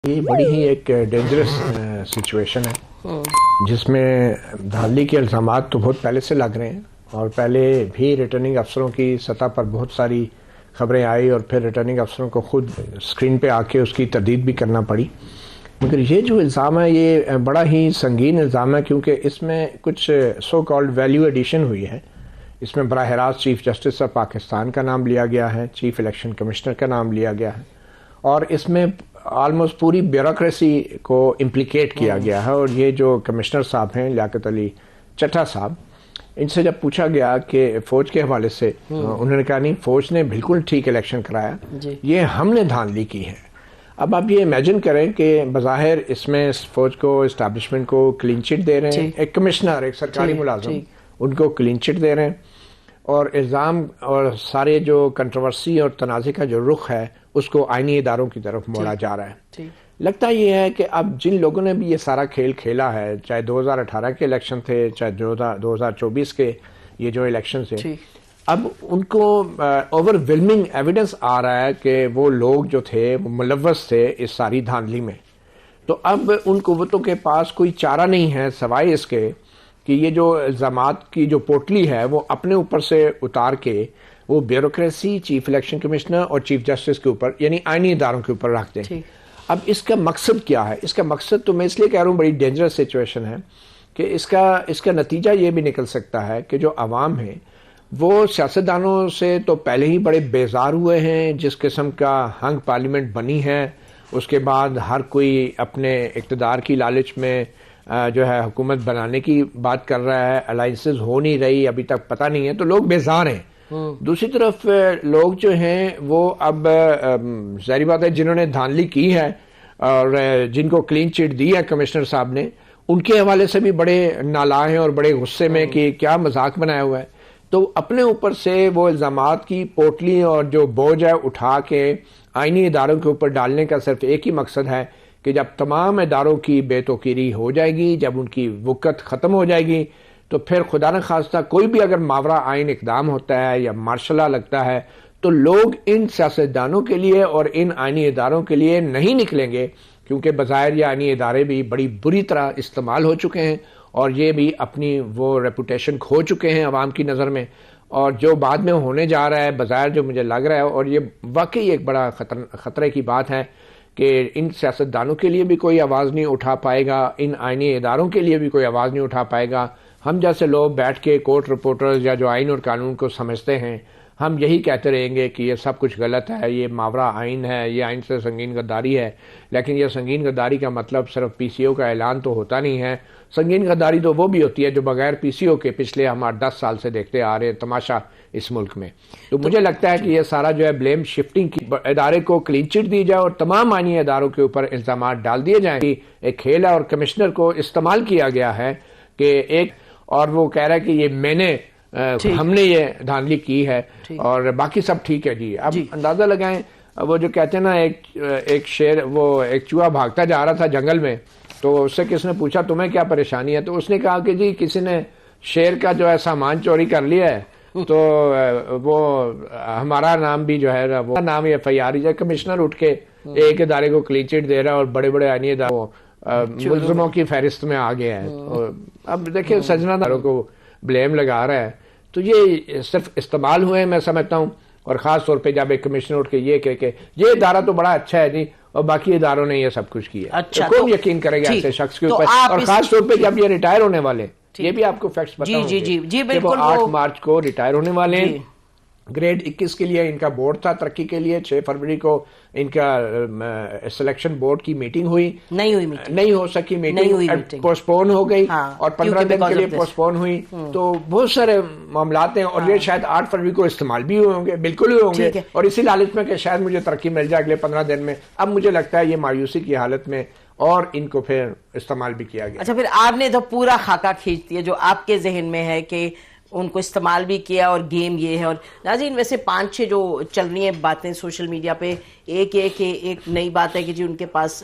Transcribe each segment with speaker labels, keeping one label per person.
Speaker 1: یہ بڑی ہی ایک ڈینجرس سچویشن ہے جس میں دھاندلی کے الزامات تو بہت پہلے سے لگ رہے ہیں، اور پہلے بھی ریٹرننگ افسروں کی سطح پر بہت ساری خبریں آئی اور پھر ریٹرننگ افسروں کو خود اسکرین پہ آ کے اس کی تردید بھی کرنا پڑی. مگر یہ جو الزام ہے یہ بڑا ہی سنگین الزام ہے، کیونکہ اس میں کچھ سو کالڈ ویلیو ایڈیشن ہوئی ہے. اس میں براہ راست چیف جسٹس آف پاکستان کا نام لیا گیا ہے، چیف الیکشن کمشنر کا نام لیا گیا ہے، اور اس میں آلموسٹ پوری بیوروکریسی کو امپلیکیٹ کیا گیا ہے. اور یہ جو کمشنر صاحب ہیں لیاقت علی چٹھا صاحب، ان سے جب پوچھا گیا کہ فوج کے حوالے سے، انہوں نے کہا نہیں، فوج نے بالکل ٹھیک الیکشن کرایا، یہ ہم نے دھاندلی کی ہے. اب آپ یہ امیجن کریں کہ بظاہر اس میں فوج کو، اسٹیبلشمنٹ کو کلین چٹ دے رہے ہیں، ایک کمشنر، ایک سرکاری ملازم، ان کو کلین چٹ دے رہے ہیں، اور الزام اور سارے جو کنٹروورسی اور تنازع کا جو رخ ہے اس کو آئینی اداروں کی طرف موڑا جا رہا ہے. لگتا یہ ہے کہ اب جن لوگوں نے بھی یہ سارا کھیل کھیلا ہے، چاہے 2018 کے الیکشن تھے، چاہے 2024 کے یہ جو الیکشن تھے، اب ان کو اوور ویلمنگ ایویڈنس آ رہا ہے کہ وہ لوگ جو تھے وہ ملوث تھے اس ساری دھاندلی میں. تو اب ان قوتوں کے پاس کوئی چارہ نہیں ہے سوائے اس کے کہ یہ جو الزامات کی جو پوٹلی ہے وہ اپنے اوپر سے اتار کے وہ بیوروکریسی، چیف الیکشن کمشنر اور چیف جسٹس کے اوپر، یعنی آئینی اداروں کے اوپر رکھتے ہیں. اب اس کا مقصد کیا ہے؟ اس کا مقصد تو میں اس لیے کہہ رہا ہوں بڑی ڈینجرس سچویشن ہے کہ اس کا نتیجہ یہ بھی نکل سکتا ہے کہ جو عوام ہے وہ سیاستدانوں سے تو پہلے ہی بڑے بیزار ہوئے ہیں. جس قسم کا ہنگ پارلیمنٹ بنی ہے، اس کے بعد ہر کوئی اپنے اقتدار کی لالچ میں جو ہے حکومت بنانے کی بات کر رہا ہے، الائنسز ہو نہیں رہی، ابھی تک پتہ نہیں ہے، تو لوگ بیزار ہیں. دوسری طرف لوگ جو ہیں وہ اب ظاہری بات ہے جنہوں نے دھاندلی کی ہے اور جن کو کلین چٹ دی ہے کمشنر صاحب نے، ان کے حوالے سے بھی بڑے نالاں ہیں اور بڑے غصے میں کہ کیا مذاق بنایا ہوا ہے. تو اپنے اوپر سے وہ الزامات کی پوٹلی اور جو بوجھ ہے اٹھا کے آئینی اداروں کے اوپر ڈالنے کا صرف ایک ہی مقصد ہے کہ جب تمام اداروں کی بے توقیری ہو جائے گی، جب ان کی وقت ختم ہو جائے گی، تو پھر خدا نخواستہ کوئی بھی اگر ماورا آئین اقدام ہوتا ہے یا مارشل لا لگتا ہے تو لوگ ان سیاستدانوں کے لیے اور ان آئینی اداروں کے لیے نہیں نکلیں گے، کیونکہ بظاہر یہ آئینی ادارے بھی بڑی بری طرح استعمال ہو چکے ہیں اور یہ بھی اپنی وہ ریپوٹیشن کھو چکے ہیں عوام کی نظر میں. اور جو بعد میں ہونے جا رہا ہے بظاہر جو مجھے لگ رہا ہے، اور یہ واقعی ایک بڑا خطرے کی بات ہے کہ ان سیاستدانوں کے لیے بھی کوئی آواز نہیں اٹھا پائے گا، ان آئینی اداروں کے لیے بھی کوئی آواز نہیں اٹھا پائے گا. ہم جیسے لوگ بیٹھ کے کورٹ رپورٹرز یا جو آئین اور قانون کو سمجھتے ہیں، ہم یہی کہتے رہیں گے کہ یہ سب کچھ غلط ہے، یہ ماورا آئین ہے، یہ آئین سے سنگین غداری ہے. لیکن یہ سنگین غداری کا مطلب صرف پی سی او کا اعلان تو ہوتا نہیں ہے. سنگین غداری تو وہ بھی ہوتی ہے جو بغیر پی سی او کے پچھلے ہم 10 سال سے دیکھتے آ رہے ہیں تماشا اس ملک میں. تو مجھے لگتا ہے کہ یہ سارا جو ہے بلیم شفٹنگ کی، ادارے کو کلین چٹ دی جائے اور تمام آئینی اداروں کے اوپر الزامات ڈال دیے جائیں. ایک کھیل ہے اور کمشنر کو استعمال کیا گیا ہے کہ ایک، اور وہ کہہ رہا ہے کہ یہ میں نے، ہم نے یہ دھاندلی کی ہے اور باقی سب ٹھیک ہے. جی اب اندازہ لگائیں، وہ جو کہتے ہیں نا ایک شیر، وہ ایک چوہا بھاگتا جا رہا تھا جنگل میں، تو اس سے کس نے پوچھا تمہیں کیا پریشانی ہے، تو اس نے کہا کہ جی کسی نے شیر کا جو ہے سامان چوری کر لیا ہے، تو وہ ہمارا نام بھی جو ہے وہ نام ایف آئی آر. کمشنر اٹھ کے ایک ادارے کو کلین چٹ دے رہا ہے اور بڑے بڑے آئینی اداروں ملزموں کی فہرست میں آ گیا ہے. اب دیکھیں سجنا داروں کو بلیم لگا رہا ہے، تو یہ صرف استعمال ہوئے ہیں میں سمجھتا ہوں. اور خاص طور پہ جب ایک کمشنر اٹھ کے یہ کہہ کے یہ ادارہ تو بڑا اچھا ہے جی اور باقی اداروں نے یہ سب کچھ کیا، کون یقین کرے گا ایسے شخص کے اوپر؟ اور خاص طور پہ جب یہ ریٹائر ہونے والے، یہ بھی آپ کو فیکٹس پتہ ہوں گے کہ وہ 8 مارچ کو ریٹائر ہونے والے ہیں. گریڈ 21 کے لیے ان کا بورڈ تھا ترقی کے لیے. 6 فروری کو ان کا سلیکشن بورڈ کی میٹنگ ہوئی، نہیں ہو سکی، میٹنگ پوسٹپون ہو گئی اور 15 دن کے لیے پوسٹپون ہوئی. تو بہت سارے معاملات ہیں اور یہ شاید 8 فروری کو استعمال بھی ہوئے ہوں گے، بالکل ہوئے ہوں گے، اور اسی لالچ میں کہ شاید مجھے ترقی مل جائے اگلے 15 دن میں. اب مجھے لگتا ہے یہ مایوسی کی حالت میں اور ان کو پھر استعمال بھی کیا گیا.
Speaker 2: اچھا، پھر آپ نے تو پورا خاکہ کھینچ دیا جو آپ کے ذہن میں ہے کہ ان کو استعمال بھی کیا اور گیم یہ ہے. اور ناظرین ویسے 5-6 جو چل رہی ہیں باتیں سوشل میڈیا پہ، ایک نئی بات ہے کہ جی ان کے پاس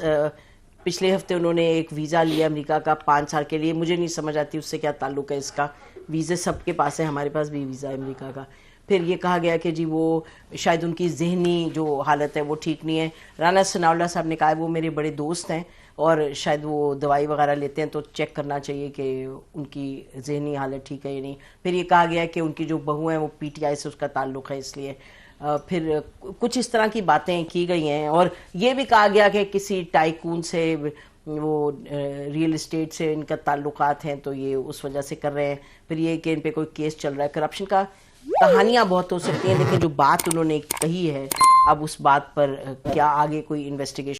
Speaker 2: پچھلے ہفتے انہوں نے ایک ویزا لیا امریکہ کا 5 سال کے لیے. مجھے نہیں سمجھ آتی اس سے کیا تعلق ہے اس کا، ویزے سب کے پاس ہے، ہمارے پاس بھی ویزا ہے امریکہ کا. پھر یہ کہا گیا کہ جی وہ شاید ان کی ذہنی جو حالت ہے وہ ٹھیک نہیں ہے. رانا ثناء اللہ صاحب نے کہا وہ میرے بڑے دوست ہیں اور شاید وہ دوائی وغیرہ لیتے ہیں تو چیک کرنا چاہیے کہ ان کی ذہنی حالت ٹھیک ہے یا نہیں. پھر یہ کہا گیا کہ ان کی جو بہو ہیں وہ پی ٹی آئی سے اس کا تعلق ہے اس لیے. پھر کچھ اس طرح کی باتیں کی گئی ہیں اور یہ بھی کہا گیا کہ کسی ٹائکون سے وہ ریئل اسٹیٹ سے ان کا تعلقات ہیں تو یہ اس وجہ سے کر رہے ہیں. پھر یہ کہ ان پہ کوئی کیس چل رہا ہے. کرپشن کا کہانیاں بہت ہو سکتی ہیں لیکن جو بات انہوں نے کہی ہے اب اس بات پر کیا آگے کوئی انویسٹیگیشن